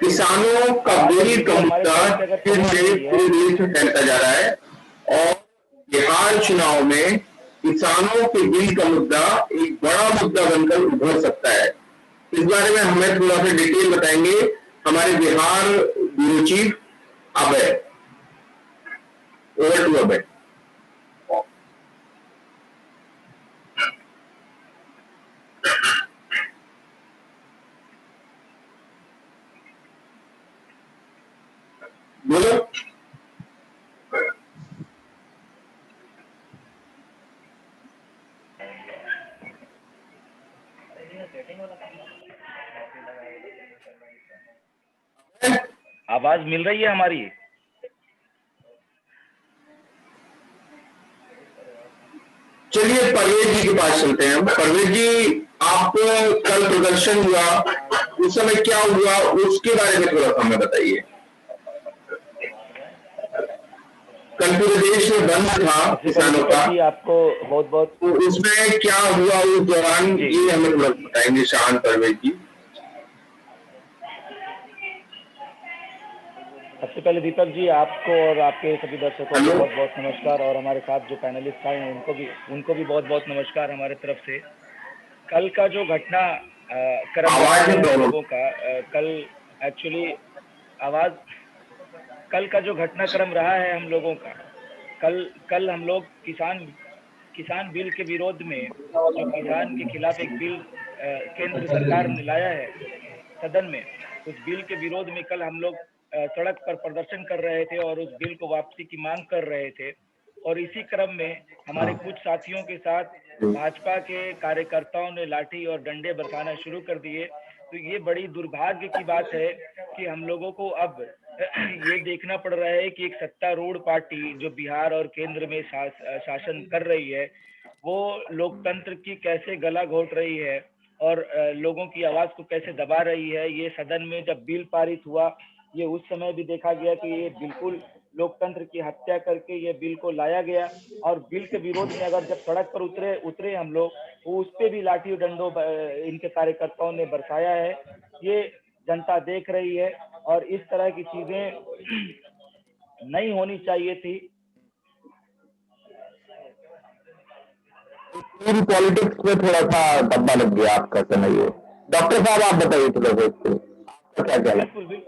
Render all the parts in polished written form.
किसानों का बिल का मुद्दा फिर से पूरे देश में फैलता जा रहा है और बिहार चुनाव में किसानों के बिल का मुद्दा एक बड़ा मुद्दा बनकर उभर सकता है। इस बारे में हमें थोड़ा सा डिटेल बताएंगे हमारे Bihar bureau chief Abhay. Over to Abhay. बोलो। आवाज मिल रही है हमारी? चलिए परवेज जी के पास चलते हैं। परवेज जी, आप कल प्रदर्शन हुआ, उस समय क्या हुआ उसके बारे में थोड़ा सा हमें बताइए। कल पूरे देश में बंद था किसानों का, आपको बहुत बहुत तो उसमें क्या हुआ उस दौरान ये हमें थोड़ा बताएंगे शान परवेज जी। सबसे पहले दीपक जी, आपको और आपके सभी दर्शकों को बहुत बहुत नमस्कार, और हमारे साथ जो पैनलिस्ट आए हैं उनको भी बहुत बहुत नमस्कार हमारे तरफ से। कल का जो घटना क्रम रहा है हम लोगों का, कल एक्चुअली कल का जो घटनाक्रम रहा है हम लोगों का, कल हम लोग किसान बिल के विरोध में, जो किसान के खिलाफ एक बिल केंद्र सरकार ने लाया है सदन में, उस बिल के विरोध में कल हम लोग सड़क पर प्रदर्शन कर रहे थे और उस बिल को वापसी की मांग कर रहे थे। और इसी क्रम में हमारे कुछ साथियों के साथ भाजपा के कार्यकर्ताओं ने लाठी और डंडे बरसाना शुरू कर दिए। तो ये बड़ी दुर्भाग्य की बात है कि हम लोगों को अब ये देखना पड़ रहा है कि एक सत्तारूढ़ पार्टी जो बिहार और केंद्र में शासन कर रही है, वो लोकतंत्र की कैसे गला घोट रही है और लोगों की आवाज को कैसे दबा रही है। ये सदन में जब बिल पारित हुआ, ये उस समय भी देखा गया कि ये बिल्कुल लोकतंत्र की हत्या करके ये बिल को लाया गया, और बिल के विरोध में अगर जब सड़क पर उतरे हम लोग, तो उस पे भी लाठी डंडों इनके कार्यकर्ताओं ने बरसाया है। ये जनता देख रही है और इस तरह की चीजें नहीं होनी चाहिए थी। पूरी पॉलिटिक्स में थोड़ा सा धब्बा लग गया आपका समय। ये डॉक्टर साहब आप बताइए थोड़ा सा इसको, आपका क्या कहना है? बिल्कुल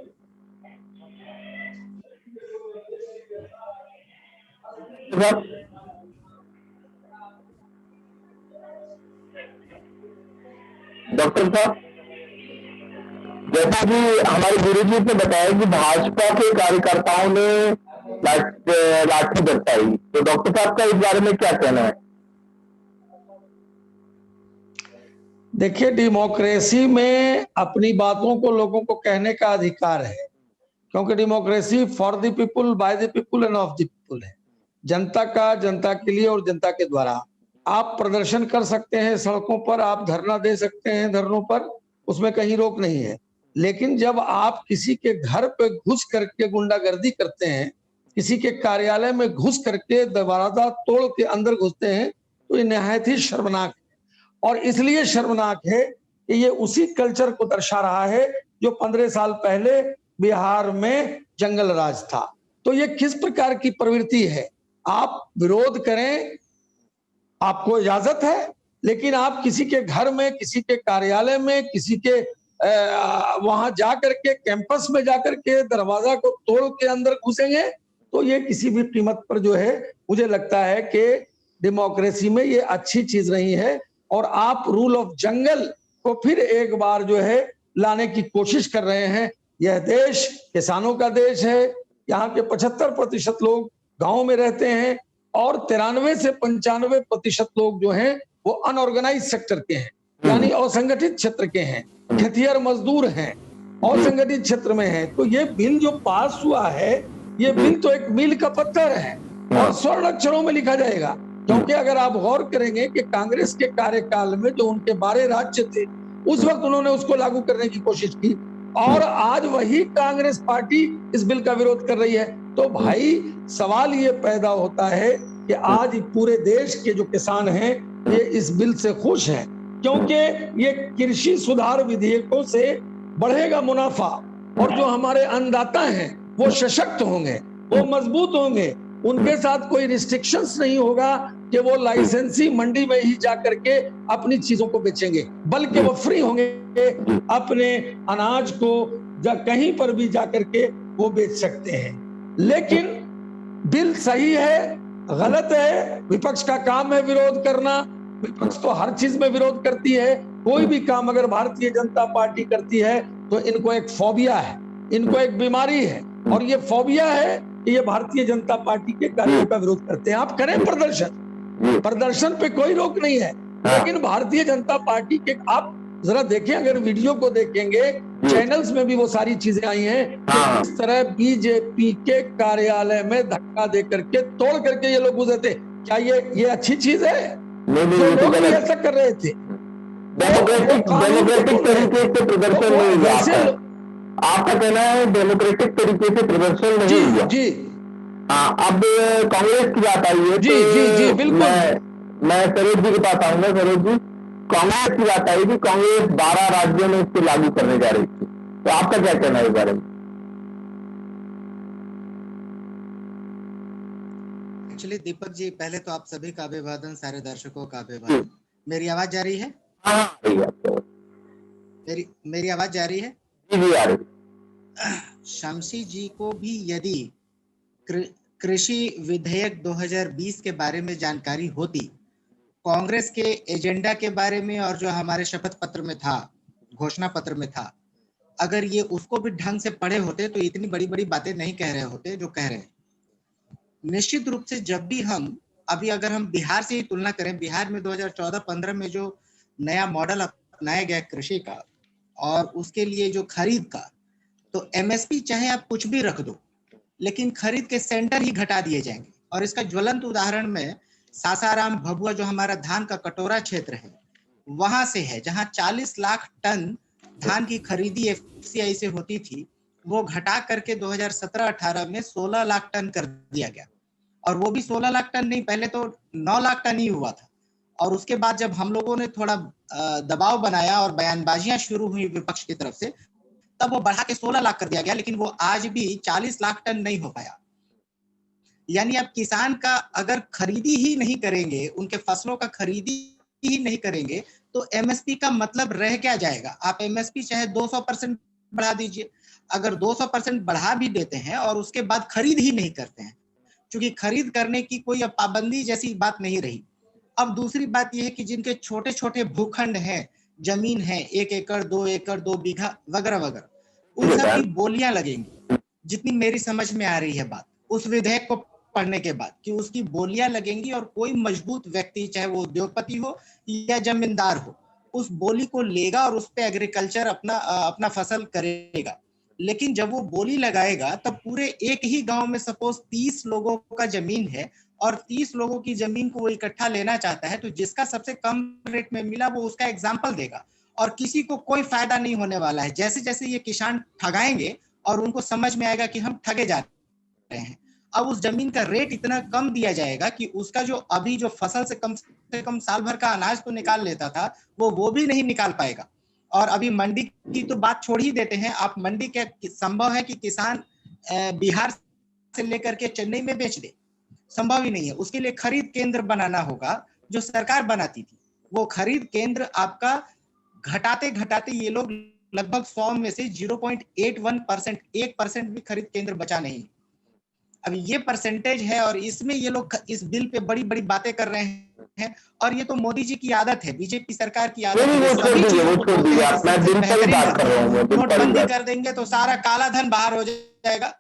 डॉक्टर साहब, जैसा कि हमारे गुरुजी ने बताया कि भाजपा के कार्यकर्ताओं ने लाठी बरसाई, तो डॉक्टर साहब का इस बारे में क्या कहना है? देखिए, डेमोक्रेसी में अपनी बातों को लोगों को कहने का अधिकार है, क्योंकि democracy for the people, by the people end of the people है। जनता का, जनता के लिए और जनता के द्वारा। आप प्रदर्शन कर सकते हैं सड़कों पर, आप धरना दे सकते हैं धरनों पर, उसमें कहीं रोक नहीं है। लेकिन जब आप किसी के घर पे घुस करके गुंडागर्दी करते हैं, किसी के कार्यालय में घुस करके दरवाजा तोड़ के अंदर घुसते हैं, तो ये निहायत ही शर्मनाक है। और इसलिए शर्मनाक है कि ये उसी कल्चर को दर्शा रहा है जो 15 साल पहले बिहार में जंगल राज था। तो ये किस प्रकार की प्रवृत्ति है? आप विरोध करें, आपको इजाजत है, लेकिन आप किसी के घर में, किसी के कार्यालय में, किसी के वहां जाकर के, कैंपस में जाकर के दरवाजा को तोड़ के अंदर घुसेंगे, तो ये किसी भी कीमत पर जो है, मुझे लगता है कि डेमोक्रेसी में ये अच्छी चीज नहीं है। और आप रूल ऑफ जंगल को फिर एक बार जो है लाने की कोशिश कर रहे हैं। यह देश किसानों का देश है। यहाँ के 75% लोग गांव में रहते हैं और 93 से 95% लोग जो हैं वो अनऑर्गेनाइज सेक्टर के हैं, यानी असंगठित क्षेत्र के हैं, खेतिहर मजदूर हैं, असंगठित क्षेत्र में हैं। तो ये बिल जो पास हुआ है, ये बिल तो एक मील का पत्थर है और स्वर्ण अक्षरों में लिखा जाएगा। क्योंकि अगर आप गौर करेंगे कि कांग्रेस के कार्यकाल में जो उनके 12 राज्य थे, उस वक्त उन्होंने उसको लागू करने की कोशिश की, और आज वही कांग्रेस पार्टी इस बिल का विरोध कर रही है। तो भाई सवाल ये पैदा होता है कि आज पूरे देश के जो किसान हैं ये इस बिल से खुश हैं, क्योंकि ये कृषि सुधार विधेयकों से बढ़ेगा मुनाफा, और जो हमारे अन्नदाता हैं वो सशक्त होंगे, वो मजबूत होंगे, उनके साथ कोई रिस्ट्रिक्शंस नहीं होगा कि वो लाइसेंसी मंडी में ही जाकर के अपनी चीजों को बेचेंगे, बल्कि वो फ्री होंगे, अपने अनाज को कहीं पर भी जाकर के वो बेच सकते हैं। लेकिन बिल सही है, गलत है, विपक्ष का काम है विरोध करना। विपक्ष तो हर चीज में विरोध करती है। कोई भी काम अगर भारतीय जनता पार्टी करती है तो इनको एक फोबिया है, इनको एक बीमारी है, और ये फोबिया है कि ये भारतीय जनता पार्टी के कार्यों का विरोध करते हैं। आप करें प्रदर्शन, प्रदर्शन पे कोई रोक नहीं है, लेकिन भारतीय जनता पार्टी के आप जरा देखें, अगर वीडियो को देखेंगे, चैनल्स में भी वो सारी चीजें आई हैं। इस तरह बीजेपी के कार्यालय में धक्का दे करके, तोड़ करके ये लोग गुजरे थे। क्या ये अच्छी चीज है? जो लोग भी ऐसा कर रहे थे, डेमोक्रेटिक तरीके से प्रदर्शन नहीं हुआ। आपका कहना है डेमोक्रेटिक तरीके से प्रदर्शन नहीं हुआ। जी, हाँ, अब कांग्रेस की बात आई है। जी, बिल्कुल। मैं सरोज जी के पास आऊंगा। सरोज जी, कांग्रेस की बात आई कि कांग्रेस 12 राज्यों में इसको लागू करने जा रही थी, तो आपका क्या कहना है इस बारे में? एक्चुअली दीपक जी, पहले तो आप सभी का अभिवादन, सारे दर्शकों का अभिवादन। मेरी आवाज जा रही है? हाँ, मेरी आवाज जा रही है? जी आ रही। शमसी जी को भी यदि कृषि विधेयक 2020 के बारे में जानकारी होती, कांग्रेस के एजेंडा के बारे में, और जो हमारे शपथ पत्र में था, घोषणा पत्र में था, अगर ये उसको भी ढंग से पढ़े होते तो इतनी बड़ी बड़ी बातें नहीं कह रहे होते जो कह रहे हैं। निश्चित रूप से जब भी अभी अगर हम बिहार से ही तुलना करें, बिहार में 2014-15 में जो नया मॉडल अपनाया गया कृषि का और उसके लिए जो खरीद का, तो एमएसपी चाहे आप कुछ भी रख दो, लेकिन खरीद के सेंटर ही घटा दिए जाएंगे। और इसका ज्वलंत उदाहरण में सासाराम, भभुआ, जो हमारा धान का कटोरा क्षेत्र है, वहां से है, जहां 40 लाख टन धान की खरीदी एफसीआई से होती थी, वो घटा करके 2017-18 में 16 लाख टन कर दिया गया। और वो भी 16 लाख टन नहीं, पहले तो 9 लाख टन ही हुआ था। और उसके बाद जब हम लोगों ने थोड़ा दबाव बनाया और बयानबाजियां शुरू हुई विपक्ष की तरफ से, तब वो बढ़ा के 16 लाख कर दिया गया, लेकिन वो आज भी 40 लाख टन नहीं हो पाया। यानी आप किसान का अगर खरीदी ही नहीं करेंगे, उनके फसलों का खरीदी ही नहीं करेंगे, तो एमएसपी का मतलब रह क्या जाएगा? आप एमएसपी चाहे 200% बढ़ा दीजिए, अगर 200% बढ़ा भी देते हैं और उसके बाद खरीद ही नहीं करते हैं, क्योंकि खरीद करने की कोई अब पाबंदी जैसी बात नहीं रही। अब दूसरी बात यह है कि जिनके छोटे छोटे भूखंड हैं, जमीन है, 1 एकड़ 2 एकड़ 2 बीघा वगैरह वगैरह, उन सब की बोलियां लगेंगी। जितनी मेरी समझ में आ रही है बात उस विधेयक को पढ़ने के बाद, कि उसकी बोलियां लगेंगी और कोई मजबूत व्यक्ति, चाहे वो उद्योगपति हो या जमींदार हो, उस बोली को लेगा और उस पे एग्रीकल्चर अपना फसल करेगा। लेकिन जब वो बोली लगाएगा तब पूरे एक ही गांव में सपोज 30 लोगों का जमीन है और 30 लोगों की जमीन को वो इकट्ठा लेना चाहता है, तो जिसका सबसे कम रेट में मिला वो उसका एग्जाम्पल देगा और किसी को कोई फायदा नहीं होने वाला है। जैसे जैसे ये किसान ठगाएंगे और उनको समझ में आएगा कि हम ठगे जा रहे हैं, अब उस जमीन का रेट इतना कम दिया जाएगा कि उसका जो अभी जो फसल से कम साल भर का अनाज तो निकाल लेता था, वो भी नहीं निकाल पाएगा। और अभी मंडी की तो बात छोड़ ही देते हैं, आप मंडी के संभव है कि किसान बिहार से लेकर के चेन्नई में बेच दे, संभव ही नहीं है। उसके लिए खरीद केंद्र बनाना होगा जो सरकार बनाती थी। वो खरीद केंद्र आपका घटाते घटाते ये लोग लगभग 100 में से 0.81%, 1% भी खरीद केंद्र बचा नहीं। अब ये परसेंटेज है और इसमें ये लोग इस बिल पे बड़ी बड़ी बातें कर रहे हैं। और ये तो मोदी जी की आदत है, बीजेपी सरकार की आदत है। नोटबंदी कर देंगे तो सारा काला धन बाहर हो जाएगा।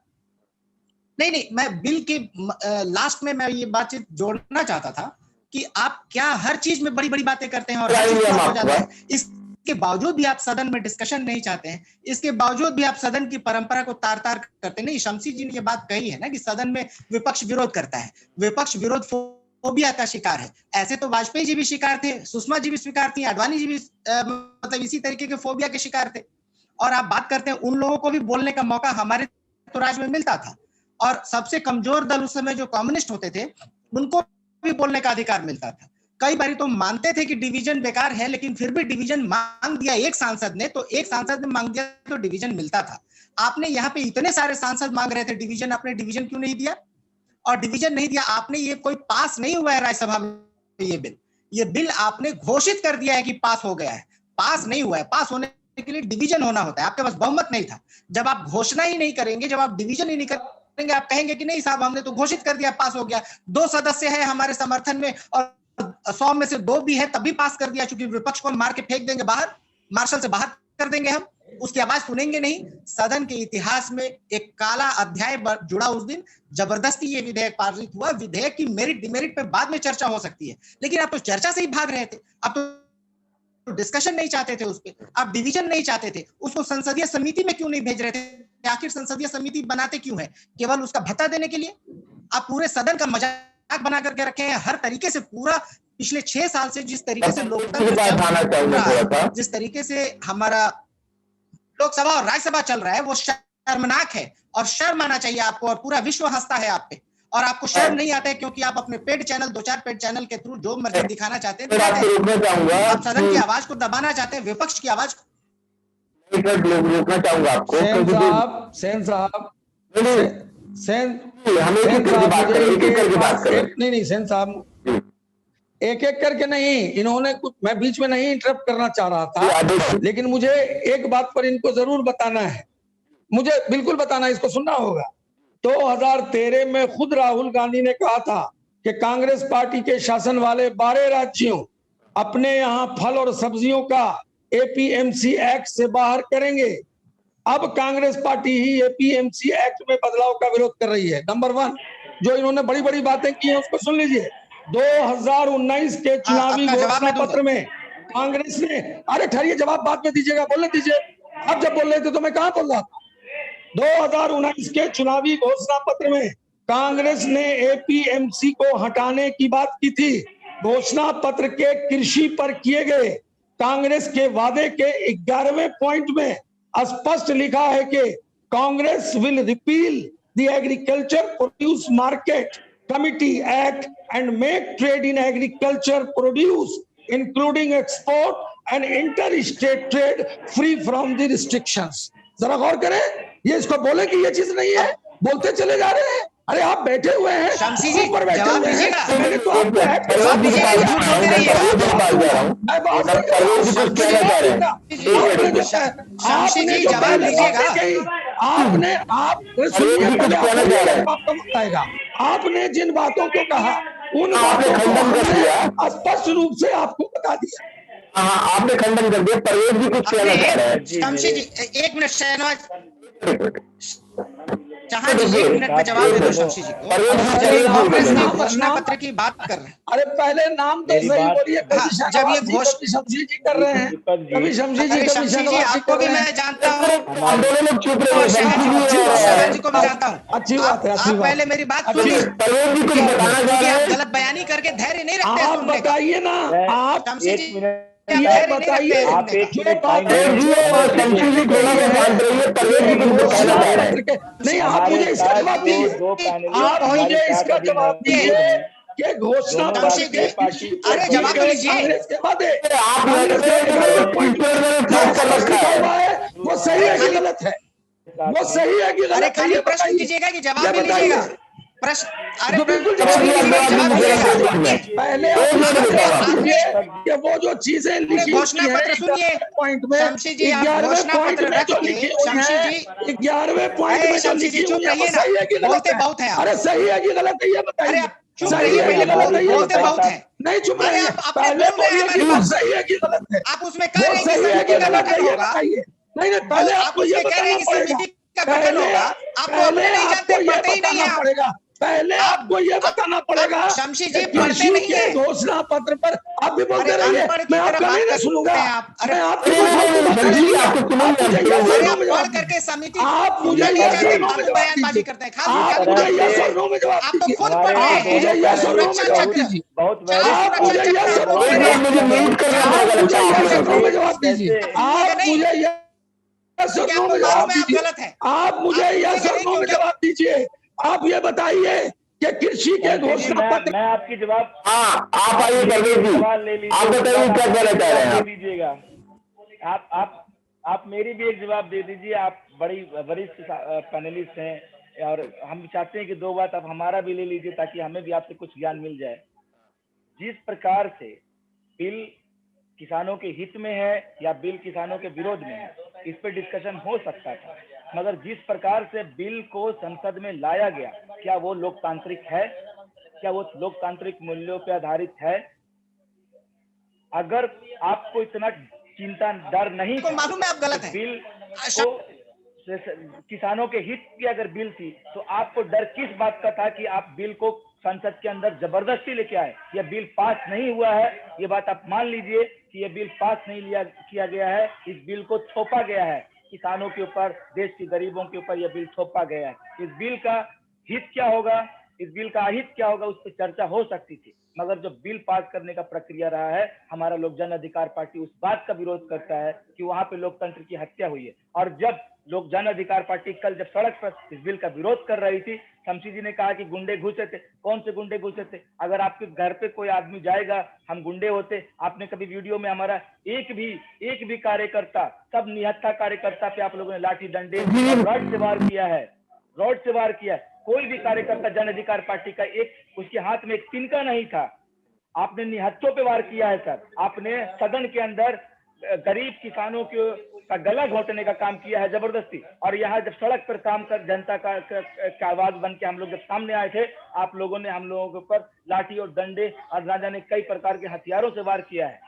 नहीं, मैं बिल के लास्ट में मैं ये बातचीत जोड़ना चाहता था कि आप क्या हर चीज में बड़ी बड़ी बातें करते हैं और हर चीज हो जाता है। इसके बावजूद भी आप सदन में डिस्कशन नहीं चाहते हैं, इसके बावजूद भी आप सदन की परंपरा को तार तार करते नहीं। शमसी जी ने ये बात कही है ना कि सदन में विपक्ष विरोध करता है, विपक्ष विरोध फोबिया का शिकार है। ऐसे तो वाजपेयी जी भी शिकार थे, सुषमा जी भी शिकार थी, आडवाणी जी भी मतलब इसी तरीके के फोबिया के शिकार थे। और आप बात करते हैं उन लोगों को भी बोलने का मौका हमारे तो राज में मिलता था, और सबसे कमजोर दल उस समय जो कम्युनिस्ट होते थे उनको भी बोलने का अधिकार मिलता था। कई बार तो मानते थे कि डिवीजन बेकार है, लेकिन फिर भी डिवीजन मांग दिया एक सांसद ने, तो एक सांसद ने मांग दिया तो डिवीजन मिलता था। आपने यहाँ पे इतने सारे सांसद मांग रहे थे डिवीजन, आपने डिवीजन क्यों नहीं दिया? और डिवीजन नहीं दिया आपने, ये कोई पास नहीं हुआ है राज्यसभा में ये बिल आपने घोषित कर दिया है कि पास हो गया है, पास नहीं हुआ है। पास होने के लिए डिवीजन होना होता है, आपके पास बहुमत नहीं था। जब आप घोषणा ही नहीं करेंगे, जब आप डिवीजन ही नहीं करेंगे, आप कहेंगे कि नहीं साहब हमने तो घोषित कर दिया, पास हो गया, 2 सदस्य है हमारे समर्थन में और 100 में से 2 भी है तब भी पास कर दिया, क्योंकि विपक्ष को मार के फेंक देंगे बाहर, मार्शल से बाहर कर देंगे हम, उसकी आवाज सुनेंगे नहीं। सदन के इतिहास में एक काला अध्याय जुड़ा उस दिन, जबरदस्ती ये विधेयक पारित हुआ। विधेयक की मेरिट डिमेरिट पे बाद में चर्चा हो सकती है, लेकिन आप तो चर्चा से ही भाग रहे थे, आप तो डिस्कशन नहीं चाहते थे उस पर, आप डिवीजन नहीं चाहते थे, उसको संसदीय समिति में क्यों नहीं भेज रहे थे? आखिर संसदीय समिति बनाते क्यों है? केवल उसका भत्ता देने के लिए? आप पूरे सदन का मजाक बना करके रखे हैं हर तरीके से। पूरा पिछले 6 साल से जिस तरीके से लोकतंत्र, जिस तरीके से हमारा लोकसभा और राज्यसभा चल रहा है, वो शर्मनाक है और शर्म आना चाहिए आपको। और पूरा विश्व हंसता है आप पे, और आपको शर्म नहीं आता है, क्योंकि आप अपने पेड चैनल, 2-4 पेड चैनल के थ्रू जो मर्जी दिखाना चाहते हैं, आप सदन की आवाज को दबाना चाहते हैं, विपक्ष की आवाज रोकना चाहूंगा आपको। सेन साहब नहीं सेन साहब, एक एक करके नहीं, इन्होंने कुछ, मैं बीच में नहीं इंटरप्ट करना चाह रहा था, लेकिन मुझे एक बात पर इनको जरूर बताना है, मुझे बिल्कुल बताना है, इसको सुनना होगा। 2013 में खुद राहुल गांधी ने कहा था कि कांग्रेस पार्टी के शासन वाले 12 राज्यों अपने यहाँ फल और सब्जियों का एपीएमसी एक्ट से बाहर करेंगे। अब कांग्रेस पार्टी ही एपीएमसी एक्ट में बदलाव का विरोध कर रही है। नंबर 1, जो इन्होंने बड़ी बड़ी बातें की हैं उसको सुन लीजिए। 2019 के चुनावी घोषणा पत्र में कांग्रेस ने, अरे ठहरिए, जवाब बाद में दीजिएगा, बोलने दीजिए। आप जब बोल रहे थे तो मैं कहां बोल रहा था? 2019 के चुनावी घोषणा पत्र में कांग्रेस ने एपीएमसी को हटाने की बात की थी। घोषणा पत्र के कृषि पर किए गए कांग्रेस के वादे के 11वें पॉइंट में स्पष्ट लिखा है कि Congress will repeal the agriculture produce market committee act and make trade in agriculture produce including export and inter state trade free from the restrictions. जरा गौर करें, ये इसको बोले कि ये चीज नहीं है, बोलते चले जा रहे हैं। अरे आप बैठे हुए हैं, शमशी जी ऊपर बैठे हुए हैं, मैंने तो आपको आपने जिन बातों को कहा उन बातों को स्पष्ट रूप से आपको बता दिया। हाँ, आपने खंडन कर दिया। परवेज भी कुछ कहना चाह रहा है। शमशी जी 1 मिनट, शहनवाज जहां जी 1 मिनट में जवाब दे दो शमशी जी को। कांग्रेस की घोषणा पत्र की बात कर रहे हैं। अरे पहले नाम तो सही बोलिए। जब ये घोषणा शमशी जी कर रहे हैं, कभी शमशी जी, कभी शमशी जी, आपको भी मैं जानता हूँ, दोनों लोग चुप रहे, शहनवाज जी को भी जानता हूँ। अच्छी बात है, अच्छी आप बात। पहले मेरी बात सुनिए, परवेज भी कुछ बताना चाह रहे हैं। गलत बयानी करके धैर्य नहीं रखते आप सुनने का। बताइए ना, आप शमशी जी ये बताइए, आप एक जो मिनट बात टाइम नहीं, आप मुझे इसका जवाब दीजिए, आप मुझे इसका जवाब दीजिए कि घोषणा अरे जवाब तो लीजिए। कांग्रेस के वादे वो सही है कि गलत है? वो सही है कि अरे गलत है? खाली ये प्रश्न बताइए, कीजिएगा कि जवाब ये भी बताइए। लीजिएगा। प्रश्न, अरे बिल्कुल जवाब दीजिएगा। पहले आप कि वो जो चीजें लिखी घोषणा पत्र सुनिए पॉइंट में, शमशी जी, आप 11वें घोषणा पॉइंट पत्र में जो रख लिखी के, हुई शमशी है, जी 11वें पॉइंट में जो शमशी जी लिखी चुप हुई है, रहिए वो सही है कि ना, गलत बोलते है? बहुत है आप। अरे सही है कि गलत है ये अरे बताइए। आप चुप सही रहिए, है कि पहले गलत है ये बोलते बताइए। बहुत है। नहीं चुप अरे रहिए, आप पहले बोल रहे हैं बोलिए कि हमारी वो सही है कि गलत है? आप उसमें कह वो रहे हैं कि सही है समिति कि का गलत है गठन ये होगा, बताइए। नहीं पहले आप आपको ये उसमें कह रहे बताना हैं कि पड़ेगा, समिति का गठन होगा। आपको अपने नहीं जानते, पढ़ते ही नहीं है आप। पड़ेगा, पहले आपको ये बताना पड़ेगा। शमशी जी कि पढ़ते कृषि नहीं के है। घोषणा पत्र पर आप भी बोलते अरे रहिए, अनपढ़ की मैं तरह आपका बात नहीं कर सुनूंगा। रहे हैं आप। अरे मैं आपकी कोई फालतू बात नहीं सुनूंगा। अरे आप पढ़ करके समिति आप मुझे नहीं यस चाहते, और नो में फालतू जवाब बयानबाजी दीजिए। करते हैं। खास आप करके मुझे यस और नो में जवाब आप तो दीजिए। खुद पढ़ रहे आप मुझे हैं यस और नो में सुरक्षा जवाब चक्र, दीजिए। बहुत आप मुझे यस और नो में एक मिनट मुझे म्यूट करना आप पड़ेगा, मुझे लगता है यस और नो में आपको। जवाब दीजिए। आप मुझे यस और नो में जवाब दीजिए। आप मुझे यस और नो में जवाब दीजिए। आप ये बताइए कि कृषि के घोषणा पत्र मैं आपकी जवाब, हाँ आप आइए परवेज जी, सवाल ले लीजिए, आप बताइए क्या कहना चाह रहे हैं ले आप। लीजिएगा। आप मेरी भी एक जवाब दे दीजिए। आप बड़ी वरिष्ठ पैनलिस्ट हैं और हम चाहते हैं कि दो बात आप हमारा भी ले लीजिए ताकि हमें भी आपसे कुछ ज्ञान मिल जाए। जिस प्रकार से बिल किसानों के हित में है या बिल किसानों के विरोध में है, इस पर डिस्कशन हो सकता था, मगर जिस प्रकार से बिल को संसद में लाया गया, क्या वो लोकतांत्रिक है? क्या वो लोकतांत्रिक मूल्यों पर आधारित है? अगर आपको इतना चिंता डर नहीं तो मालूम है आप गलत हैं। बिल को किसानों के हित की अगर बिल थी तो आपको डर किस बात का था कि आप बिल को संसद के अंदर जबरदस्ती लेके आए? यह बिल पास नहीं हुआ है, ये बात आप मान लीजिए कि यह बिल पास नहीं किया गया है। इस बिल को थोपा गया है किसानों के ऊपर, देश के गरीबों के ऊपर यह बिल थोपा गया है। इस बिल का हित क्या होगा, इस बिल का अहित क्या होगा, उस पर चर्चा हो सकती थी, मगर जो बिल पास करने का प्रक्रिया रहा है, हमारा लोक जन अधिकार पार्टी उस बात का विरोध करता है कि वहां पे लोकतंत्र की हत्या हुई है। और जब लोक जन अधिकार पार्टी कल जब सड़क पर इस बिल का विरोध कर रही थी, शमशी जी ने कहा कि गुंडे घुसे थे। कौन से गुंडे घुसे थे? अगर आपके घर पे कोई आदमी जाएगा, हम गुंडे होते? आपने कभी वीडियो में हमारा एक भी कार्यकर्ता, सब निहत्था कार्यकर्ता पे आप लोगों ने लाठी डंडे रॉड से वार किया है, रॉड से वार किया है। कोई भी कार्यकर्ता जन अधिकार पार्टी का एक उसके हाथ में एक तिनका नहीं था, आपने निहत्थों पे वार किया है सर। आपने सदन के अंदर गरीब किसानों का गला घोटने का काम किया है जबरदस्ती। और यहाँ जब सड़क पर काम कर जनता का आवाज बन के हम लोग जब सामने आए थे, आप लोगों ने हम लोगों के ऊपर लाठी और डंडे और ना जाने कई प्रकार के हथियारों से वार किया है।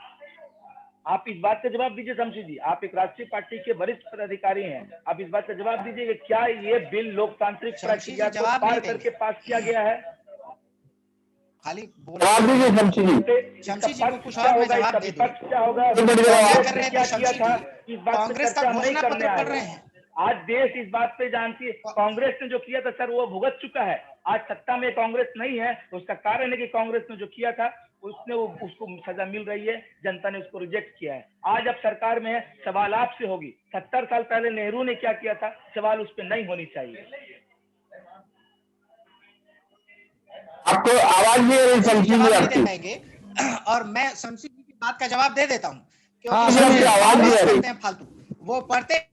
आप इस बात का जवाब दीजिए शमशी जी, आप एक राष्ट्रीय पार्टी के वरिष्ठ पदाधिकारी हैं, आप इस बात का जवाब दीजिए कि क्या ये बिल लोकतांत्रिक प्रक्रिया को पार करके पास किया गया है? खाली जवाब दीजिए शमशी जी। शमशी जी को कुछ और मैं जवाब दे दूं। क्या होगा? क्या कर रहे थे क्या शमशी किया था? जी? इस बात पे कांग्रेस का चर्चा नहीं घोषणा करने पत्र आए पढ़ रहे हैं। हैं। आज देश इस बात पे जानती है, कांग्रेस ने जो किया था सर वो भुगत चुका है। आज सत्ता में कांग्रेस नहीं है, उसका कारण है कि कांग्रेस ने जो किया था उसको सजा मिल रही है, जनता ने उसको रिजेक्ट किया है। आज अब सरकार में है, सवाल आपसे होगी। 70 साल पहले नेहरू ने क्या किया था, सवाल उस पर नहीं होनी चाहिए। आपको आवाज नहीं आ रही शमशी जी आपकी? और मैं शमशी जी की बात का जवाब दे देता हूँ, क्योंकि आवाज नहीं आ रही। फालतू वो पढ़ते हैं।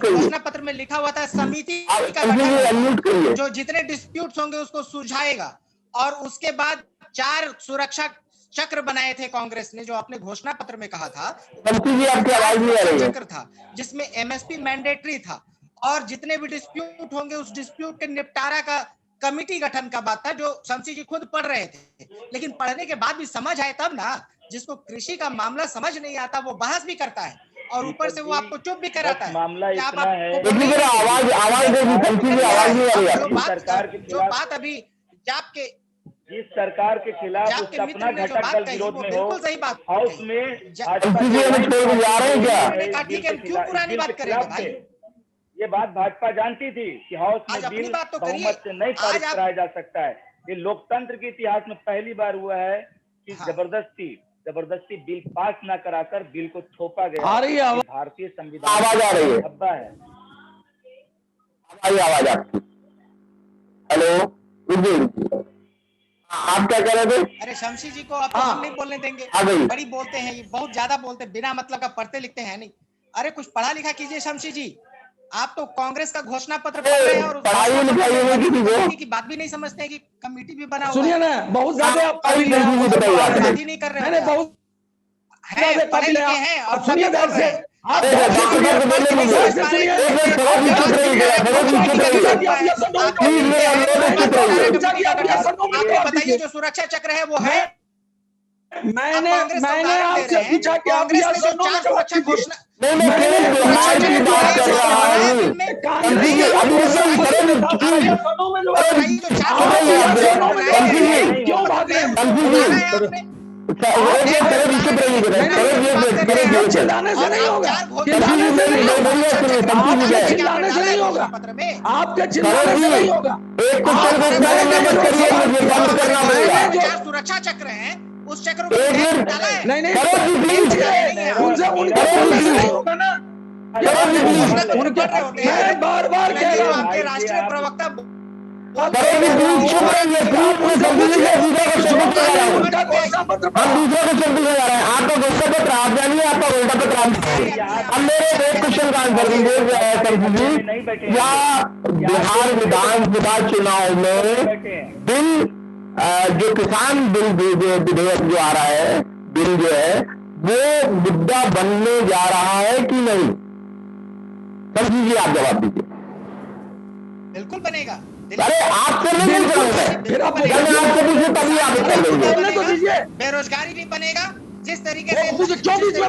घोषणा पत्र में लिखा हुआ था समिति का गठन, जो जितने डिस्प्यूट्स होंगे उसको सुलझाएगा। और उसके बाद 4 सुरक्षा चक्र बनाए थे कांग्रेस ने, जो अपने घोषणा पत्र में कहा था। चक्र था जिसमें एमएसपी मैंडेटरी था और जितने भी डिस्प्यूट होंगे उस डिस्प्यूट के निपटारा का कमिटी गठन का बात था, जो शमशी जी खुद पढ़ रहे थे। लेकिन पढ़ने के बाद भी समझ आए तब ना। जिसको कृषि का मामला समझ नहीं आता वो बहस भी करता है और ऊपर से वो आपको चुप भी कराता है। मामला इतना है, जो बात अभी आपके जिस सरकार के खिलाफ उसका अपना घटक दल विरोध में हो, बिल्कुल सही बात। हाउस में क्यों पुरानी बात करेंगे भाई? ये बात भाजपा जानती थी कि हाउस में बिल बहुमत से नहीं पारित कराया जा सकता है। ये लोकतंत्र के इतिहास में पहली बार हुआ है कि जबरदस्ती बिल पास ना कराकर बिल को थोपा गया। भारतीय संविधान आवाज आ रही है, धब्बा है। आवाज आपकी। हेलो, आप क्या कह रहे थे? अरे शमशी जी को अब तो हम नहीं बोलने देंगे, बड़ी बोलते हैं, ये बहुत ज्यादा बोलते हैं, बिना मतलब का पढ़ते लिखते हैं नहीं। अरे कुछ पढ़ा लिखा कीजिए शमशी जी। आप तो कांग्रेस का घोषणा पत्र पढ़ रहे हैं और कमेटी की बात भी नहीं समझते हैं कि कमेटी भी बना हुआ है। सुनिए ना, बहुत ज्यादा बात ही नहीं कर रहे हैं। बहुत पढ़े लिखे हैं और सुनिए ध्यान से। आप बताइए जो सुरक्षा चक्र है वो है। मैंने आपसे पूछा कि आप कांग्रेस ने जो 4 सुरक्षा घोषणा क्यों भागे? चिल्लाने से नहीं होगा, चिल्लाने से नहीं होगा, आपके चिल्लाने से नहीं होगा। जो सुरक्षा चक्र है उस चक्र को नहीं उनसे नहीं होगा ना। उनके मैं बार बार कह रहा हूँ आपके राष्ट्रीय प्रवक्ता उनका घोषणा पत्र हम दूसरे क्वेश्चन पूछने जा रहे हैं। आपका घोषणा पत्र आप जानिए, आपका घोषणा पत्र आप दीजिए। अब मेरे एक क्वेश्चन का आंसर दीजिए शंभू जी, क्या बिहार विधानसभा चुनाव में बिल जो किसान बिल विधेयक जो आ रहा है, बिल जो है वो मुद्दा बनने जा रहा है कि नहीं? शंभू जी आप जवाब दीजिए। बिल्कुल बनेगा। अरे आपसे नहीं करूंगा, फिर आप आपसे पूछे तभी आप उत्तर देंगे। बोलने तो दीजिए। बेरोजगारी नहीं बनेगा जिस तरीके से मुझे क्यों बीच में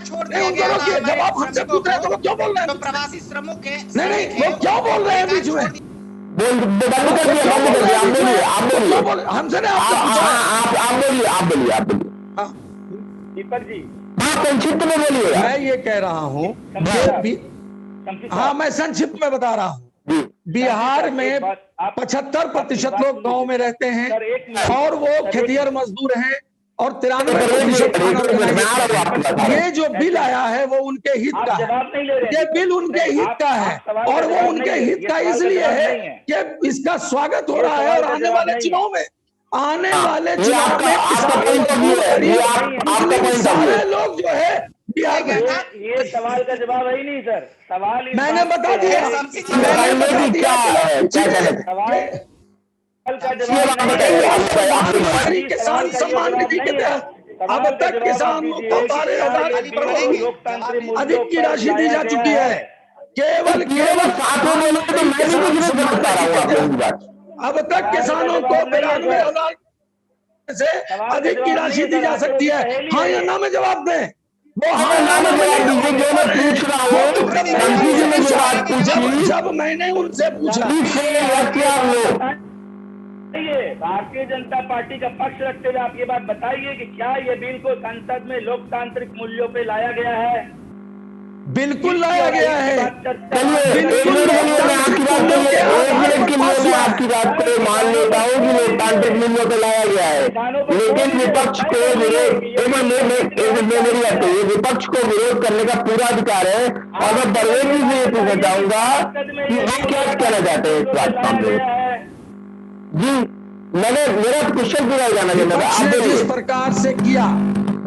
छोड़ दिया गया था जवाब हमसे पूछ रहे हैं तो वो क्यों बोल रहे तो हैं? प्रवासी श्रमिक के नहीं वो क्यों बोल रहे हैं बीच में? बंद कर दिया आप बोलिए, आप बोलिए, हमसे नहीं आपसे पूछा। आप बोलिए दीपक जी, आप संक्षिप्त में बोलिएगा। मैं ये कह रहा हूँ हाँ मैं संक्षिप्त में बता रहा हूँ। बिहार में 75% लोग गांव में रहते हैं और वो खेतिहर मजदूर हैं और 93% ये जो बिल आया है वो उनके हित का है। ये बिल उनके हित का है और वो उनके हित का इसलिए है कि इसका स्वागत हो रहा है और आने वाले चुनाव में सारे लोग जो है बिहार में। ये सवाल का जवाब है ही नहीं सर। सवाल मैंने बता दिया, किसान सम्मान निधि के तहत अब तक किसानों को 12,000 अधिक की राशि दी जा चुकी है। केवल अब तक किसानों को 92,000 से अधिक की राशि दी जा सकती है। हाँ या ना में जवाब दें। वो हाँ ना में जो मैं पूछ रहा हूँ जब मैंने उनसे पूछा भारतीय जनता पार्टी का पक्ष रखते हुए आप ये बात बताइए कि क्या ये बिल को संसद में लोकतांत्रिक मूल्यों पे लाया गया है? बिल्कुल लाया गया है। आपकी बात को मान लेता हूँ कि लोकतांत्रिक मूल्यों पे लाया गया है, लेकिन विपक्ष को मेरी बात है, विपक्ष को विरोध करने का पूरा अधिकार है। और मैं परवेज जी से ये पूछना चाहूंगा कि वो क्या कहना चाहते हैं इस बात पर। जी मेरा क्वेश्चन पूरा जाना चाहता जिस प्रकार से किया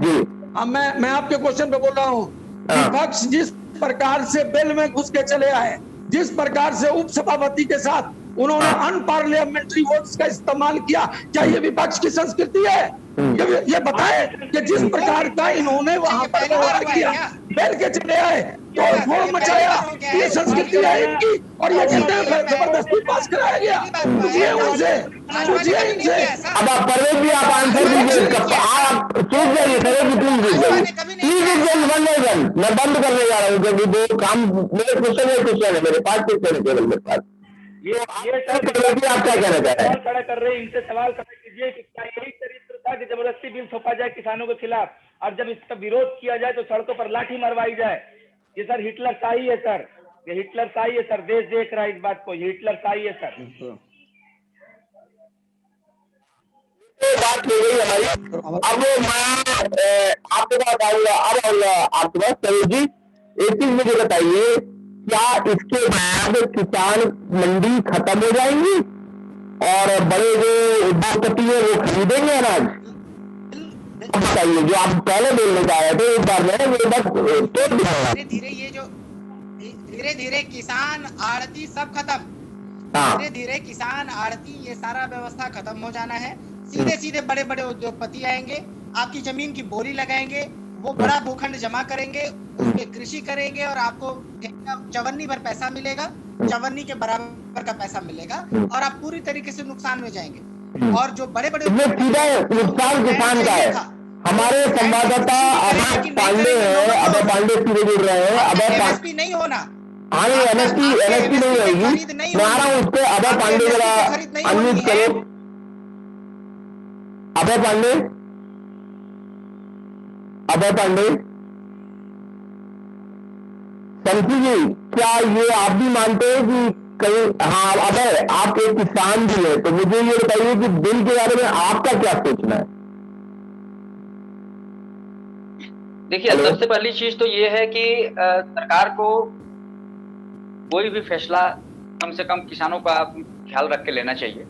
जी। अब मैं आपके क्वेश्चन पे बोल रहा हूँ। विपक्ष जिस प्रकार से बिल में घुस के चले आए, जिस प्रकार से उपसभापति के साथ उन्होंने अनपार्लियामेंट्री वोट्स का इस्तेमाल किया, क्या ये विपक्ष की संस्कृति है? ये बताएं कि जिस प्रकार का इन्होंने वहां पर व्यवहार किया, बिल के चले आए तो फोड़ मचाया, ये संस्कृति है इनकी और ये कहते हैं जबरदस्ती पास कराया गया। पूछिए उनसे, पूछिए इनसे। अब आप परवेज भी आप आंसर दीजिए, आप चुप जाइए, मैं बंद करने जा रहा हूँ क्योंकि दो काम मेरे क्वेश्चन है, मेरे पास क्वेश्चन है केवल मेरे पास। ये आप क्या कहना चाह रहे हैं? खड़ा कर रहे हैं, इनसे सवाल खड़ा कीजिए कि क्या यही चरित्र था कि जबरदस्ती बिल थोपा जाए किसानों के खिलाफ और जब इसका विरोध किया जाए तो सड़कों पर लाठी मरवाई जाए? ये सर हिटलर शाही है सर, ये हिटलर शाही है सर। देश देख रहा है इस बात को, ये हिटलर शाही है सर। बात हो गई हमारी। अब मैं आपके पास आऊंगा, अब आऊंगा आपके पास। सरोज जी एक चीज मुझे बताइए, क्या इसके बाद किसान मंडी खत्म हो जाएंगी और बड़े जो उद्योगपति है वो खरीदेंगे अनाज? बताइए, जो आप पहले बोलने का आए थे एक बार में ये बस धीरे धीरे ये जो धीरे धीरे किसान आड़ती सब खत्म, धीरे धीरे किसान आड़ती ये सारा व्यवस्था खत्म हो जाना है। सीधे सीधे बड़े बड़े उद्योगपति आएंगे, आपकी जमीन की बोली लगाएंगे, वो बड़ा भूखंड जमा करेंगे, उसपे कृषि करेंगे और आपको चवन्नी भर पैसा मिलेगा, चवन्नी के बराबर का पैसा मिलेगा और आप पूरी तरीके से नुकसान में जाएंगे। और जो बड़े बड़े सीधा नुकसान किसान का है। हमारे संवाददाता अभय पांडे है, अभय पांडे सीधे जुड़ रहे हैं। एमएसपी नहीं होना, हाँ एमएसपी नहीं होगी, मैं आ रहा हूँ उस पर। अभय पांडे जरा अनम्यूट करो। अभय पांडे, अभय पांडे, शंकु जी क्या ये आप भी मानते हैं कि कहीं, हाँ अभय आप एक किसान भी है तो मुझे ये बताइए कि बिल के बारे में आपका क्या सोचना है? देखिए, सबसे पहली चीज तो ये है कि सरकार को कोई भी फैसला कम से कम किसानों का ख्याल रख के लेना चाहिए।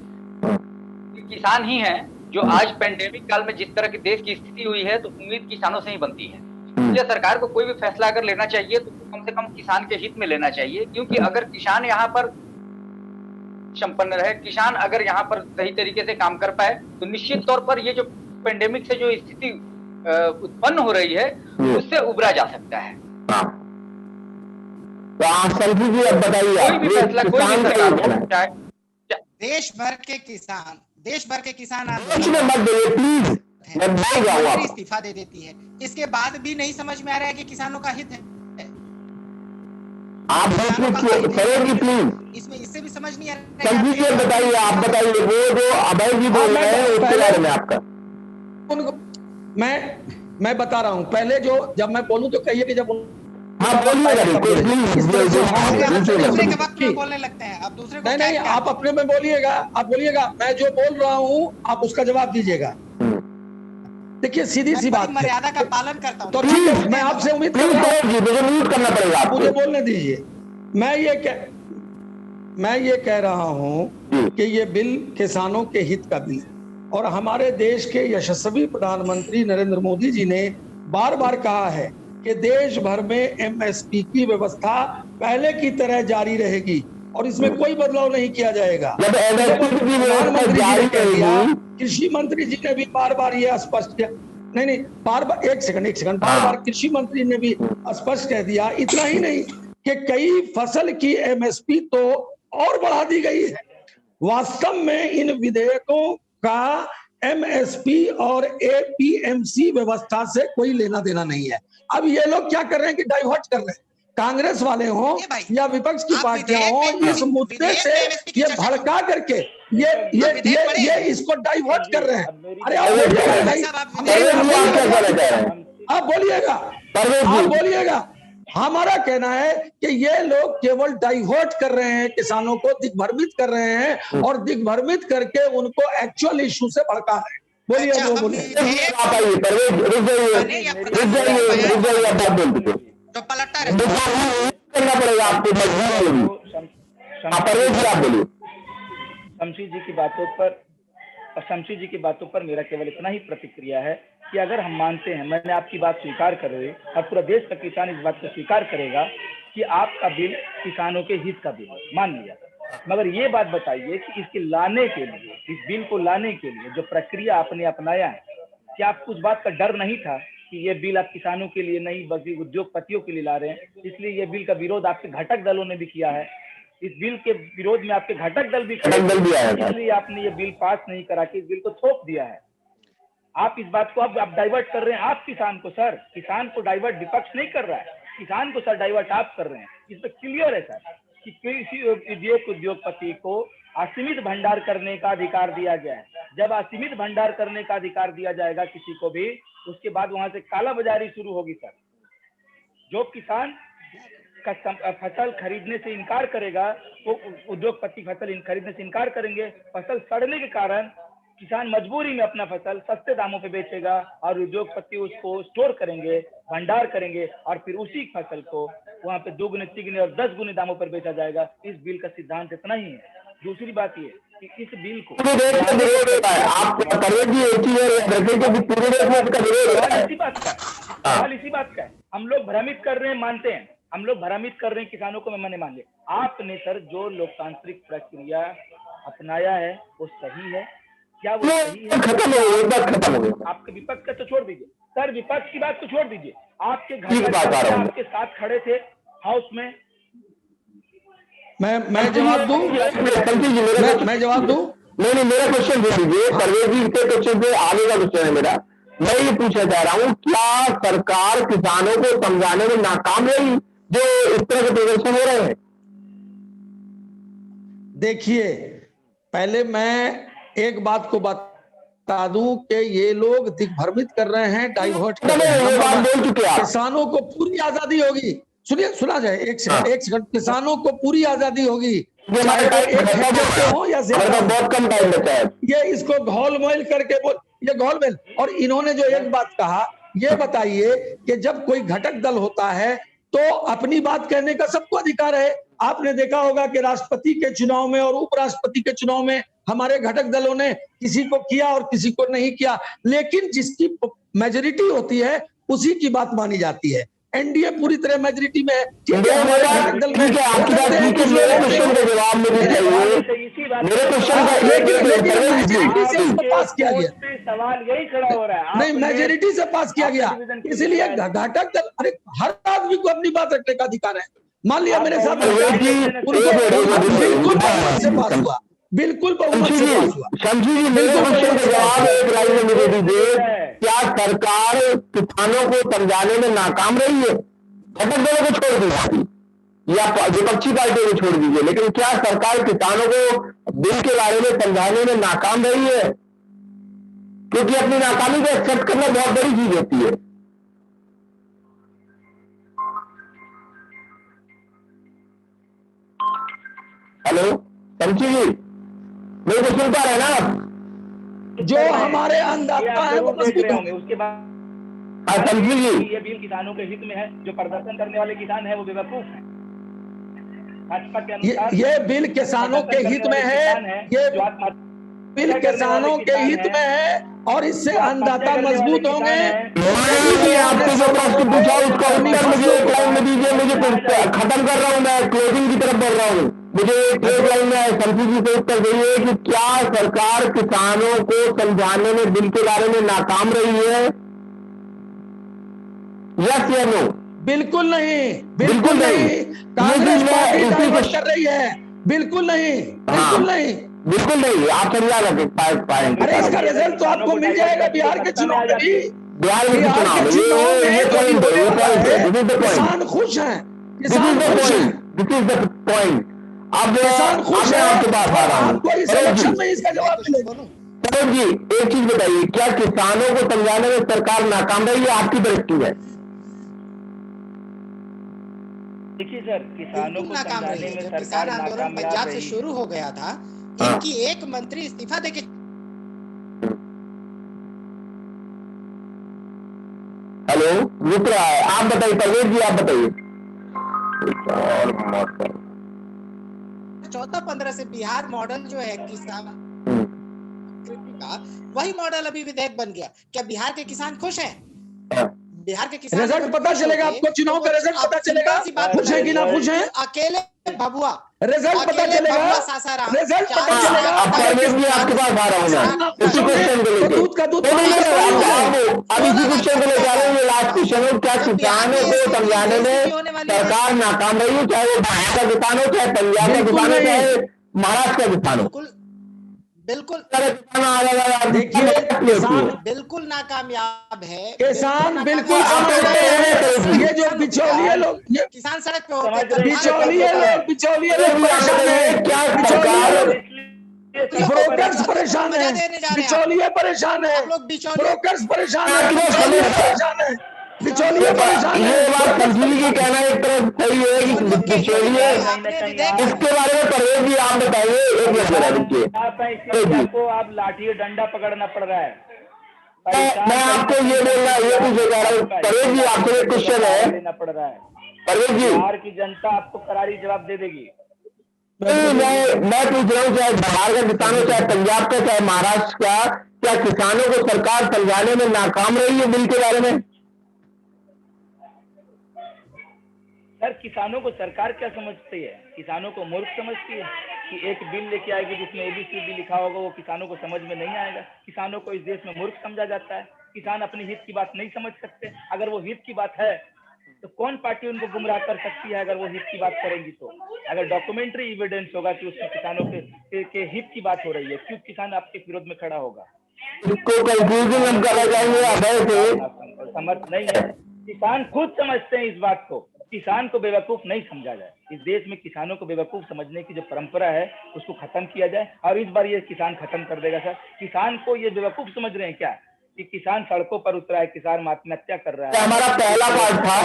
किसान ही हैं जो आज पेंडेमिक काल में जिस तरह की देश की स्थिति हुई है, तो उम्मीद किसानों से ही बनती है। इसलिए सरकार को कोई भी फैसला अगर लेना चाहिए तो कम से कम किसान के हित में लेना चाहिए, क्योंकि अगर किसान यहाँ पर संपन्न रहे, किसान अगर यहाँ पर सही तरीके से काम कर पाए, तो निश्चित तौर पर ये जो पेंडेमिक से जो स्थिति उत्पन्न हो रही है उससे उबरा जा सकता है। तो आप सभी जी अब बताइए, कोई भी फैसला कोई भी सरकार हो, चाहे देश भर के किसान मत बोलिए प्लीज, मैं बोल रहा हूँ, इस्तीफा दे देती है, इसके बाद भी नहीं समझ में आ रहा है कि किसानों का हित है। आप करेंगी प्लीज, इसमें इससे भी समझ नहीं आ रहा है। सभी जी बताइए, आप बताइए वो जो अभय जी बोल रहे हैं उसके बारे में आपका। मैं बता रहा हूँ, पहले जो जब मैं बोलूं तो कहिए कि जब दूसरे के वक्त में बोलने लगते हैं, अब दूसरे को नहीं, आप अपने में बोलिएगा, आप बोलिएगा, मैं जो बोल रहा हूँ आप उसका जवाब दीजिएगा। देखिए सीधी सी बात, मर्यादा का पालन करता हूँ, तो ठीक है, मैं आपसे उम्मीद करना पड़ेगा, आप मुझे बोलने दीजिए। मैं ये कह रहा हूँ कि ये बिल किसानों के हित का बिल, और हमारे देश के यशस्वी प्रधानमंत्री नरेंद्र मोदी जी ने बार बार कहा है कि देश भर में एमएसपी की व्यवस्था पहले की तरह जारी रहेगी और इसमें कोई बदलाव नहीं किया जाएगा। प्रधानमंत्री जी ने कह दिया, कृषि मंत्री जी ने भी बार बार ये स्पष्ट किया, नहीं बार बार एक सेकंड, बार बार कृषि मंत्री ने भी स्पष्ट कह दिया। इतना ही नहीं कि कई फसल की एमएसपी तो और बढ़ा दी गई है। वास्तव में इन विधेयकों का एमएसपी और एपीएमसी व्यवस्था से कोई लेना देना नहीं है। अब ये लोग क्या कर रहे हैं कि डाइवर्ट कर रहे हैं, कांग्रेस वाले हों या विपक्ष की पार्टियां हों, इस मुद्दे से ये भड़का करके ये इसको डाइवर्ट कर रहे हैं। अरे आप बोलिएगा, हमारा कहना है कि ये लोग केवल डाइवर्ट कर रहे हैं, किसानों को दिग्भ्रमित कर रहे हैं और दिग्भ्रमित करके उनको एक्चुअल इशू से भड़का रहे हैं। बोलिए तो पलटता करना पड़ेगा आपको, मजबूर। शमशी जी की बातों पर मेरा केवल इतना ही प्रतिक्रिया है कि अगर हम मानते हैं, मैंने आपकी बात स्वीकार कर रही और पूरा देश का किसान इस बात को स्वीकार करेगा कि आपका बिल किसानों के हित का बिल मान लिया, मगर ये बात बताइए कि इसके लाने के लिए, इस बिल को लाने के लिए जो प्रक्रिया आपने अपनाया है, क्या आपको उस बात का डर नहीं था कि ये बिल आप किसानों के लिए नहीं बल्कि उद्योगपतियों के लिए ला रहे हैं? इसलिए ये बिल का विरोध आपके घटक दलों ने भी किया है, इस बिल के विरोध में आपके घटक दल भी इसलिए आपने ये बिल पास नहीं करा के इस बिल को थोप दिया है। आप इस बात को अब आप डाइवर्ट कर रहे हैं, आप किसान को सर, किसान को डाइवर्ट विपक्ष नहीं कर रहा है, किसान को सर डाइवर्ट आप कर रहे हैं। इस पर क्लियर है सर कि किसी उद्योगपति को असीमित भंडार करने का अधिकार दिया गया है। जब असीमित भंडार करने का अधिकार दिया जाएगा किसी को भी, उसके बाद वहां से काला बाजारी शुरू होगी सर। जो किसान का फसल खरीदने से इनकार करेगा, वो उद्योगपति फसल खरीदने से इनकार करेंगे, फसल सड़ने के कारण किसान मजबूरी में अपना फसल सस्ते दामों पे बेचेगा और उद्योगपति उसको स्टोर करेंगे, भंडार करेंगे और फिर उसी फसल को वहां पे 2 गुने 3 गुने और 10 गुने दामों पर बेचा जाएगा। इस बिल का सिद्धांत इतना ही है। दूसरी बात ये कि इस बिल को इसी बात का है, हम लोग भ्रमित कर रहे हैं, मानते हैं, हम लोग भ्रमित कर रहे हैं किसानों को, मैंने मान लिया। आपने सर जो लोकतांत्रिक प्रक्रिया अपनाया है वो सही है क्या? वो सही है? खत्म हो गया। आपके विपक्ष का तो छोड़ दीजिए सर, विपक्ष की बात तो छोड़ दीजिए, आपके घर आपके साथ खड़े थे हाउस में। मैं जवाब दूं? मैं जवाब दूं? नहीं, मेरा क्वेश्चन दे दीजिए। परवेज जी के क्वेश्चन से आगे का क्वेश्चन है मेरा। मैं ये पूछना चाह रहा हूँ, क्या सरकार किसानों को समझाने में नाकाम रही जो इस तरह के प्रदर्शन हो रहे हैं? देखिए, पहले मैं एक बात को बता दूं कि ये लोग दिग्भ्रमित कर रहे हैं, डाइवर्ट कर रहे हैं। किसानों को पूरी आजादी होगी, सुनिए, सुना जाए, एक सेकंड, किसानों को पूरी आजादी होगी, चाहे एक हेक्टेयर हो या ज्यादा, बहुत कम टाइम बचा है। ये इसको घोलमेल करके ये घोलमेल। और इन्होंने जो एक बात कहा, ये बताइए कि जब कोई घटक दल होता है तो अपनी बात कहने का सबको अधिकार है। आपने देखा होगा कि राष्ट्रपति के चुनाव में और उपराष्ट्रपति के चुनाव में हमारे घटक दलों ने किसी को किया और किसी को नहीं किया, लेकिन जिसकी मेजोरिटी होती है उसी की बात मानी जाती है। एनडीए पूरी तरह मेजोरिटी में है, ठीक है, हमारे घटक दल में आपकी बात ठीक है, मेरे क्वेश्चन का जवाब मुझे चाहिए। मेरे क्वेश्चन का मेजोरिटी से इसको पास किया गया, सवाल यही खड़ा हो रहा है। नहीं मेजोरिटी से पास किया गया, इसलिए घटक दल, अरे हर आदमी को अपनी बात रखने का अधिकार है। मान लिया मेरे साथ बिल्कुल बहुमत से पास हुआ, बिल्कुल बहुमत से पास हुआ। शमशी जी, मेरे क्वेश्चन का जवाब एक लाइन में मुझे दीजिए, क्या सरकार किसानों को समझाने में नाकाम रही है? घटक दलों को छोड़ दीजिए या विपक्षी पार्टियों को छोड़ दीजिए, लेकिन क्या सरकार किसानों को बिल के बारे में समझाने में नाकाम रही है? क्योंकि अपनी नाकामी को एक्सेप्ट करना बहुत बड़ी चीज होती है। हेलो शमशी जी, मेरे को सुन पा रहे हैं ना आप? जो हमारे अन्नदाता है वो मजबूत होंगे। उसके बाद शमशी जी, ये बिल किसानों के हित में है। जो प्रदर्शन करने वाले किसान है वो बेवकूफ है। भाजपा के अनुसार ये बिल किसानों के हित में है, ये बिल किसानों के हित में है और इससे अन्नदाता मजबूत होंगे। आपको जो प्रश्न पूछा उसका उत्तर मुझे एक लाइन में दीजिए। मुझे खत्म कर रहा हूं, मैं क्लोजिंग की तरफ बढ़ रहा हूं। मुझे एक लाइन में शमशी जी से उत्तर दीजिए कि क्या सरकार किसानों को समझाने में बिल के बारे में नाकाम रही है? यस या नो? बिल्कुल नहीं, बिल्कुल नहीं। कांग्रेस पार्टी डाइवर्ट कर रही है, बिल्कुल नहीं, बिल्कुल नहीं, बिल्कुल नहीं। आप समझा लगे पाएंगे। अरे इसका रिजल्ट तो आपको मिल जाएगा बिहार के चुनाव में भी। बिहार के चुनाव में किसान खुश हैं, किसान खुश हैं, दिस इज द पॉइंट। अब किसान खुश है, आपके पास आ रहा हूँ। आपको इस इलेक्शन में इसका जवाब मिलेगा। सरोज जी, एक चीज बताइए, क्या किसानों को समझाने में सरकार नाकाम रही है? आपकी दृष्टि है? देखिए सर, किसानों को नाकाम रही समझाने है। में जब सरकार किसान आंदोलन नाकामयाब पंजाब से रही। शुरू हो गया था, इनकी एक मंत्री इस्तीफा देके हेलो, रुक रहा है। आप बताइए परवेज जी, आप बताइए। 14-15 से बिहार मॉडल जो है किसान का, वही मॉडल अभी विधेयक बन गया। क्या बिहार के किसान खुश हैं? बिहार के किसान रिजल्ट पता चलेगा आपको, चुनाव का रिजल्ट पता चलेगा, खुश है कि ना खुश है। अकेले भभुआ रिजल्ट पता चलेगा, सासाराम, रिजल्ट पता चलेगा। अब परवेज जी आपके पास आ रहा हूँ मैं इसी क्वेश्चन को लेकर। दूध का दूध अब इसी क्वेश्चन को लेकर आ रहे हैं। लास्ट क्वेश्चन है, क्या किसानों को समझाने में सरकार नाकाम रही है? चाहे वो बिहार का किसान हो, चाहे पंजाब का किसान हो, चाहे महाराष्ट्र का किसान हो। बिल्कुल देखिए, किसान बिल्कुल नाकामयाब है। किसान बिल्कुल समझ रहे हैं। ये जो बिचौलिए लोग, ये किसान सड़क पे होते हैं, बिचौलिए लोग परेशान है, क्या ब्रोकर्स परेशान है, बिचौलिए परेशान है, ब्रोकर्स परेशान है, बिचौलिए परेशान है। ये बात शमशी की कहना एक तरफ सही है कि बिचौलिए, इसके बारे में परवेज जी आप बताइए। एक मिनट बता दीजिए। आपको आप लाठी डंडा पकड़ना पड़ रहा है। मैं आपको ये बोलना, ये पूछे जा रहा हूँ परवेज जी, आपसे एक क्वेश्चन है। लेना पड़ रहा है। परवेज जी, बिहार की जनता आपको करारी जवाब दे देगी। मैं पूछ रहा हूँ, चाहे बिहार का किसान हो, चाहे पंजाब का, चाहे महाराष्ट्र का, क्या किसानों को सरकार समझाने में नाकाम रही है बिल के बारे में? सर, किसानों को सरकार क्या समझती है? किसानों को मूर्ख समझती है कि एक बिल लेके आएगी जिसमें ABCD लिखा होगा, वो किसानों को समझ में नहीं आएगा। किसानों को इस देश में मूर्ख समझा जाता है। किसान अपनी हित की बात नहीं समझ सकते। अगर वो हित की बात है तो कौन पार्टी उनको गुमराह कर सकती है? अगर वो हित की बात करेंगी तो, अगर डॉक्यूमेंट्री एविडेंस होगा कि उसमें किसानों के हित की बात हो रही है, क्यों किसान आपके विरोध में खड़ा होगा? इसको कंफ्यूजन हम करना चाहेंगे अभय से। समझ नहीं है। किसान खुद समझते हैं इस बात को। किसान को बेवकूफ नहीं समझा जाए। इस देश में किसानों को बेवकूफ समझने की जो परंपरा है उसको खत्म किया जाए, और इस बार ये किसान खत्म कर देगा। सर, किसान को ये बेवकूफ समझ रहे हैं क्या कि किसान सड़कों पर उतरा है, किसान आत्महत्या कर रहा है? हमारा पहला पार्ट था,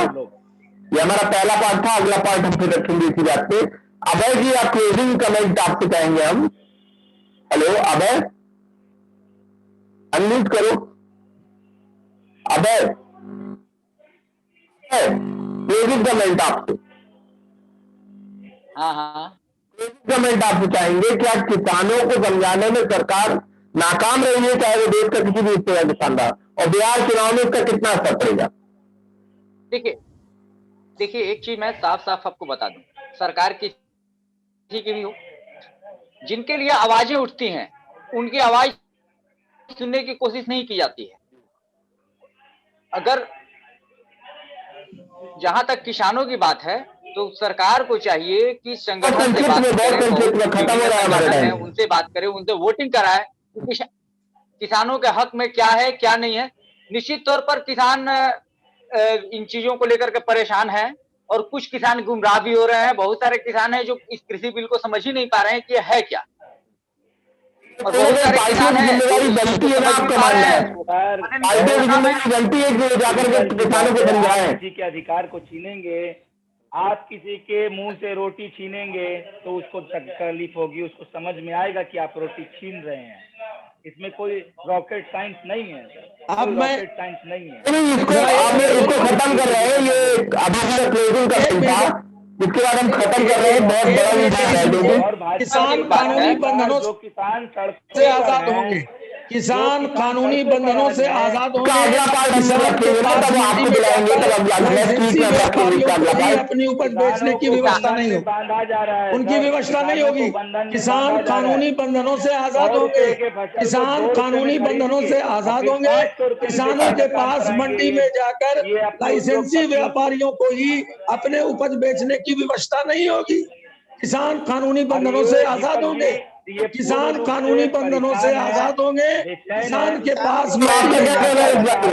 ये हमारा पहला पार्ट था। अगला पार्ट हम फिर रखेंगे इसी बात पे। अभय जी, आप क्लोजिंग कमेंट आपसे कहेंगे हम। हेलो अभय, अनम्यूट करो अभय। क्रेडिट गवर्नमेंट आपसे, हाँ गवर्नमेंट आपसे चाहेंगे कि आज किसानों को समझाने में सरकार नाकाम रही है, चाहे वो देश का किसी भी हिस्से का किसान रहा, और बिहार चुनाव में इसका कितना असर पड़ेगा? देखिए एक चीज मैं साफ साफ आपको बता दूं, सरकार किसी की भी हो, जिनके लिए आवाजें उठती हैं उनकी आवाज सुनने की कोशिश नहीं की जाती है। अगर जहां तक किसानों की बात है तो सरकार को चाहिए कि संगठन से बात करें, उनसे बात करें, उनसे वोटिंग कराए, किसानों के हक में क्या है क्या नहीं है। निश्चित तौर पर किसान इन चीजों को लेकर के परेशान हैं और कुछ किसान गुमराह भी हो रहे हैं। बहुत सारे किसान हैं जो इस कृषि बिल को समझ ही नहीं पा रहे हैं कि है क्या, और बहुत सारे किसान हैं गलती है ना आपका मानना है, गलती है कि जाकर के किसानों को समझाएं। किसी के अधिकार को छीनेंगे, आप किसी के मुंह से रोटी छीनेंगे तो उसको तकलीफ होगी, उसको समझ में आएगा कि आप रोटी छीन रहे हैं। इसमें कोई रॉकेट साइंस नहीं है, अब मैं रॉकेट साइंस नहीं है। इसको खत्म कर रहे हैं, ये अभी क्लोजिंग का था, जिसके बाद हम खत्म कर रहे हैं। बहुत बड़ा विषय है, लेकिन किसान कानूनी बंधनों जो किसान सड़कों से आजाद होंगे, किसान कानूनी बंधनों से आजाद होंगे, किसान के पास मंडी में जाकर लाइसेंसी व्यापारियों को ही अपनी उपज बेचने की व्यवस्था नहीं होगी, उनकी व्यवस्था नहीं होगी। किसान कानूनी बंधनों से आजाद होंगे, किसान कानूनी बंधनों से आजाद होंगे, किसानों के पास मंडी में जाकर लाइसेंसी व्यापारियों को ही अपने उपज बेचने की व्यवस्था नहीं होगी। किसान कानूनी बंधनों से आजाद होंगे, किसान कानूनी बंधनों से आजाद होंगे, किसान के पास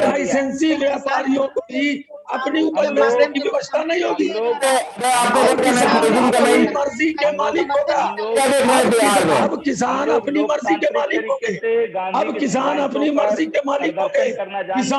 लाइसेंसी व्यापारियों को ही अपनी उपज बेचने की व्यवस्था नहीं होगी। किसान अपनी मर्जी के मालिक होगा। अब किसान अपनी मर्जी के मालिक हो गए, अब किसान अपनी मर्जी के मालिक हो गए। किसान